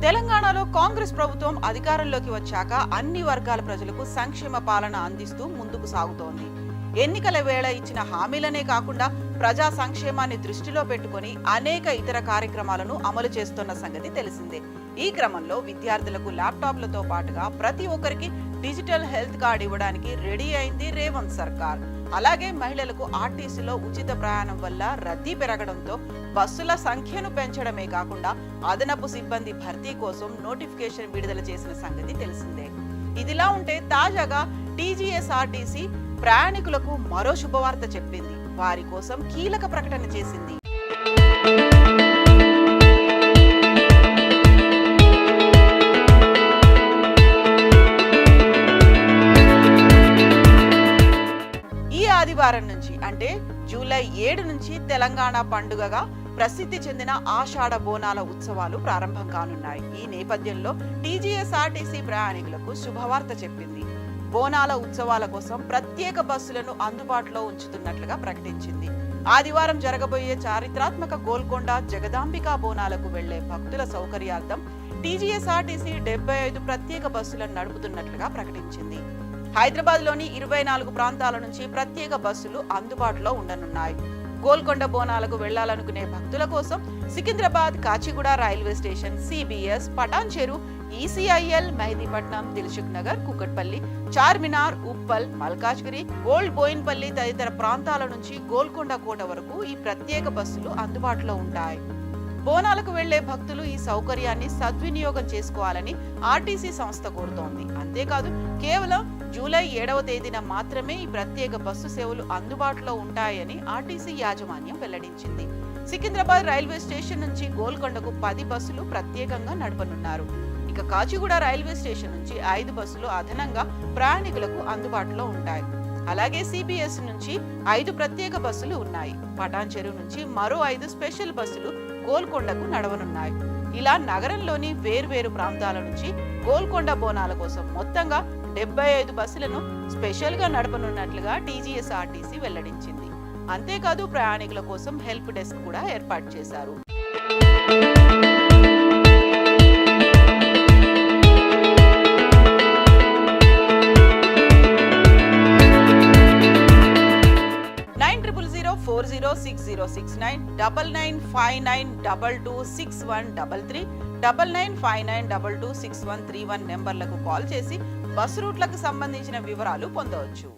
తెలంగాణలో కాంగ్రెస్ ప్రభుత్వం అధికారంలోకి వచ్చాక అన్ని వర్గాల ప్రజలకు సంక్షేమ పాలన అందిస్తూ ముందుకు సాగుతోంది. ఎన్నికల వేళ ఇచ్చిన హామీలనే కాకుండా ప్రజా సంక్షేమాన్ని దృష్టిలో పెట్టుకుని అనేక ఇతర కార్యక్రమాలను అమలు చేస్తున్న సంగతి తెలిసిందే. ఈ క్రమంలో విద్యార్థులకు ల్యాప్టాప్లతో పాటుగా ప్రతి ఒక్కరికి డిజిటల్ హెల్త్ కార్డు ఇవ్వడానికి రెడీ అయింది రేవంత్ సర్కార్. అలాగే మహిళలకు ఆర్టీసీలో ఉచిత ప్రయాణం వల్ల రద్దీ పెరగడంతో బస్సుల సంఖ్యను పెంచడమే కాకుండా అదనపు సిబ్బంది భర్తీ కోసం నోటిఫికేషన్ విడుదల చేసిన సంగతి తెలిసిందే. ఇదిలా ఉంటే తాజాగా టీజీఎస్ఆర్టీసీ ప్రయాణికులకు మరో శుభవార్త చెప్పింది. వారి కోసం కీలక ప్రకటన చేసింది. ఈ ఆదివారం నుంచి అంటే జూలై 7 నుంచి తెలంగాణ పండుగగా ప్రసిద్ధి చెందిన ఆషాఢ బోనాల ఉత్సవాలు ప్రారంభం కానున్నాయి. ఈ నేపథ్యంలో టీజీఎస్ఆర్టీసీ ప్రయాణికులకు శుభవార్త చెప్పింది. బోనాల ఉత్సవాల కోసం ప్రత్యేక బస్సులను అందుబాటులో ఉంచుతున్నట్లుగా ప్రకటించింది. ఆదివారం జరగబోయే చారిత్రాత్మక గోల్కొండ జగదాంబికా బోనాలకు వెళ్లే భక్తుల సౌకర్యార్థం టీజీఎస్ఆర్టీసీ 75 ప్రత్యేక బస్సులను నడుపుతున్నట్లుగా ప్రకటించింది. హైదరాబాద్ లోని 24 ప్రాంతాల నుంచి ప్రత్యేక బస్సులు అందుబాటులో ఉండనున్నాయి. గోల్కొండ బోనాలకు వెళ్లాలనుకునే భక్తుల కోసం Secunderabad, Kacheguda railway station, CBS, Patancheru, ECIL, Mehdipatnam, Dilsukhnagar, Kukatpally, Charminar, Uppal, Malkajgiri, old Bowenpally తదితర ప్రాంతాల నుంచి గోల్కొండ కోట వరకు ఈ ప్రత్యేక బస్సులు అందుబాటులో ఉంటాయి. బోనాలకు వెళ్లే భక్తులు ఈ సౌకర్యాన్ని సద్వినియోగం చేసుకోవాలని ఆర్టీసీ సంస్థ కోరుతోంది. అంతేకాదు కేవలం జూలై 7వ తేదీన మాత్రమే ఈ ప్రత్యేక బస్సు సేవలు అందుబాటులో ఉంటాయని ఆర్టీసీ యాజమాన్యం వెల్లడించింది. సికింద్రాబాద్ రైల్వే స్టేషన్ నుంచి గోల్కొండకు 10 బస్సులు ప్రత్యేకంగా నడపనున్నారు. ఇక కాచిగూడ రైల్వే స్టేషన్ నుంచి 5 బస్సులు అదనంగా ప్రయాణికులకు అందుబాటులో ఉంటాయి. అలాగే సిబిఎస్ నుంచి 5 ప్రత్యేక బస్సులు ఉన్నాయి. పటాన్ చెరువు నుంచి మరో 5 స్పెషల్ బస్సులు గోల్కొండకు నడవనున్నాయి. ఇలా నగరంలోని వేర్వేరు ప్రాంతాల నుంచి గోల్కొండ బోనాల కోసం మొత్తంగా 75 బస్సులను స్పెషల్ గా నడపనున్నట్లుగా టీజీఎస్ఆర్టీసీ వెల్లడించింది. అంతేకాదు ప్రయాణికుల కోసం హెల్ప్ డెస్క్ కూడా ఏర్పాటు చేశారు. (900606 9959226133 9959226131) నెంబర్లకు కాల్ చేసి బస్సు రూట్లకు సంబంధించిన వివరాలు పొందవచ్చు.